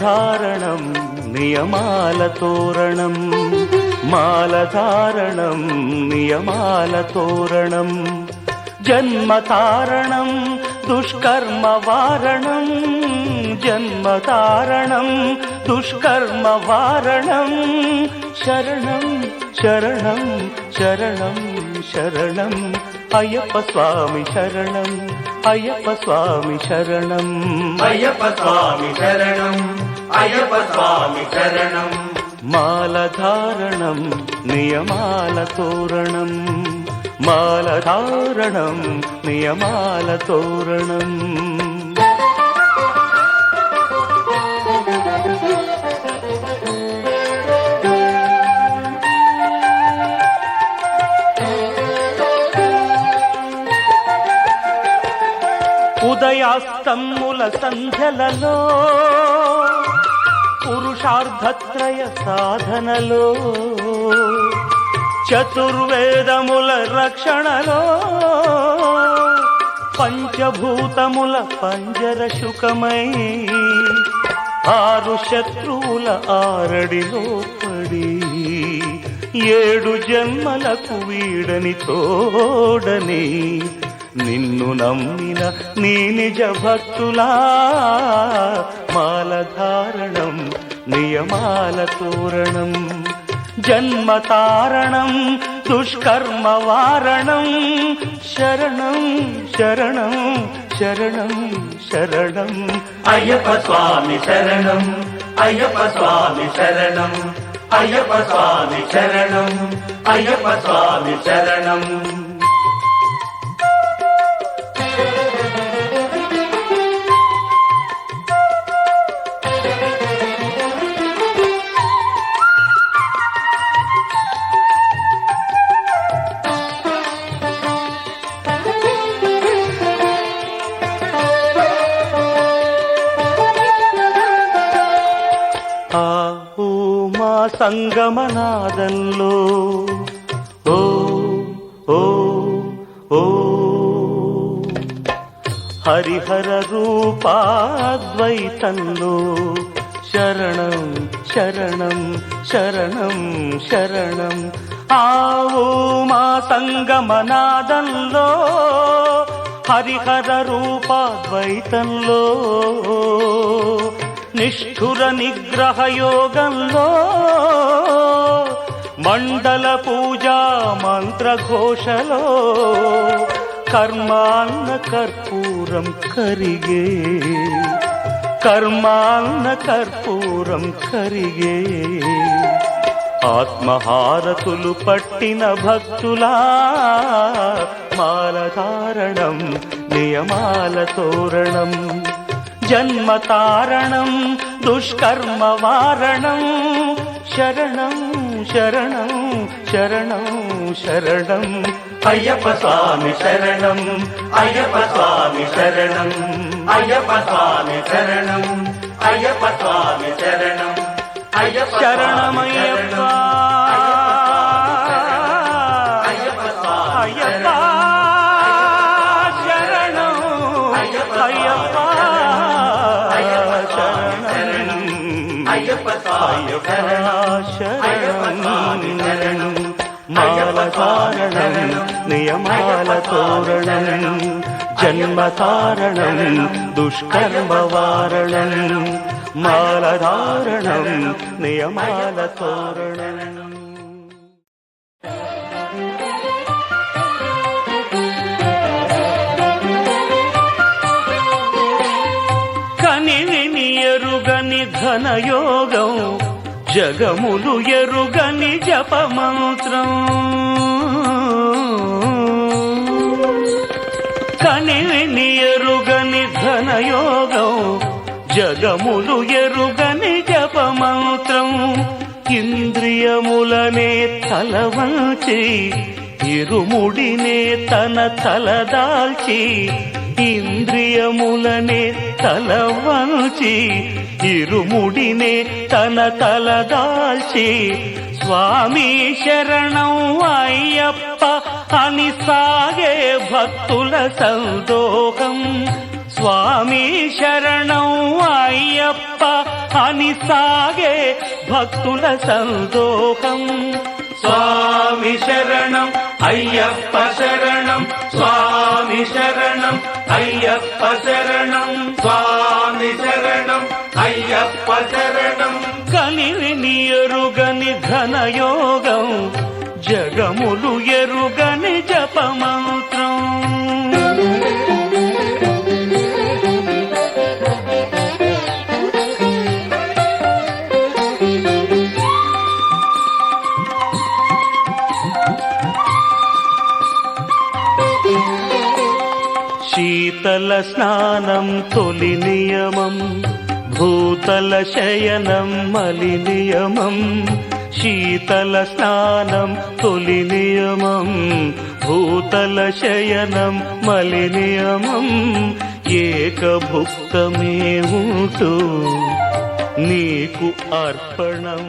మాలధారణం నియమాల తోరణం, మాలధారణం నియమాల తోరణం, జన్మతారణం దుష్కర్మ వారణం, జన్మతారణం దుష్కర్మ వారణం, శరణం శరణం శరణం శరణం అయ్యప్ప స్వామి శరణం, అయ్యప్ప స్వామి శరణం, అయ్యప్ప స్వామి శరణం, అయ్యప్ప స్వామి శరణం. మాలధారణం నియమాల తోరణం, మాలధారణం నియమాల తోరణం. ఉదయాస్తమ్ముల సంధ్యలలో పురుషార్థత్రయ సాధనలో, చతుర్వేదముల రక్షణలో, పంచభూతముల పంజర శుకమై, ఆరు శత్రువుల ఆరడిలో పడి, ఏడు జన్మలకు వీడని తోడని, నిన్ను నమ్మిన నీ నిజ భక్తులా, మాలధారణం నియమాల తోరణం, జన్మతారణం దుష్కర్మ వారణం, శరణం శరణం శరణం శరణం అయ్యప్ప స్వామి శరణం, అయ్యప్ప స్వామి శరణం, అయ్యప్ప స్వామి శరణం, అయ్యప్ప స్వామి శరణం. సంగమనాదంలో ఓ ఓ ఓ హరిహర రూపాద్వైతంలో, శరణం శరణం శరణం శరణం. ఆవో మా సంగమనాదంలో, హరిహర రూపాద్వైతంలో, నిష్ఠుర నిగ్రహ యోగంలో, మండల పూజా మంత్రఘోషలో, కర్మాన్న కర్పూరం కరిగే, కర్మాన్న కర్పూరం కరిగే, ఆత్మహారతులు పట్టిన భక్తులా, మాలధారణం నియమాల తోరణం, జన్మతారణం దుష్కర్మ వారణం, శరణం శరణం శరణం శరణం అయ్యప్ప స్వామి శరణం, అయ్యప్ప స్వామి శరణం, అయ్యప్ప స్వామి శరణం, అయ్యప్ప స్వామి శరణం, అయ్యప్ప శరణమయ్యప్ప, అయ్యప్ప స్వామి శరణం, అయ్యప్ప శరణం, అయ్యప్ప స్వామి శరణం. మాలధారణం నియమాల తోరణం, జన్మతారణం దుష్కర్మ వారణం, మాలధారణం నియమాల తోరణం. కనివిని ఎరుగని ఘనయోగం, జగములు ఎరుగని జపమంత్రం, కనివిని ఎరుగని ఘనయోగం, జగములు ఎరుగని జపమంత్రం, ఇంద్రియములనే తలవంచి, ఇరుముడినే తన తలదాల్చి, ఇంద్రియములనే తలవంచి, ఇరుముడినే తన తలదాల్చి, స్వామి శరణం అయ్యప్ప అని సాగే భక్తుల సందోహం, స్వామి శరణం అయ్యప్ప అని సాగే భక్తుల సందోహం. స్వామి శరణం అయ్యప్ప శరణం, స్వామి శరణం అయ్యప్ప శరణం, స్వామి శరణం అయ్యప్ప శరణం. కలిని ఎరుగని ఘనయోగం, జగములు ఎరుగని జపమంత్రం. శీతల స్నానం తొలి నియమం, భూతల శయనం మలి నియమం. శీతల స్నానం తొలి నియమం, భూతల శయనం మలి నియమం. ఏకభుక్తమే ఉంటూ నీకు అర్పణం.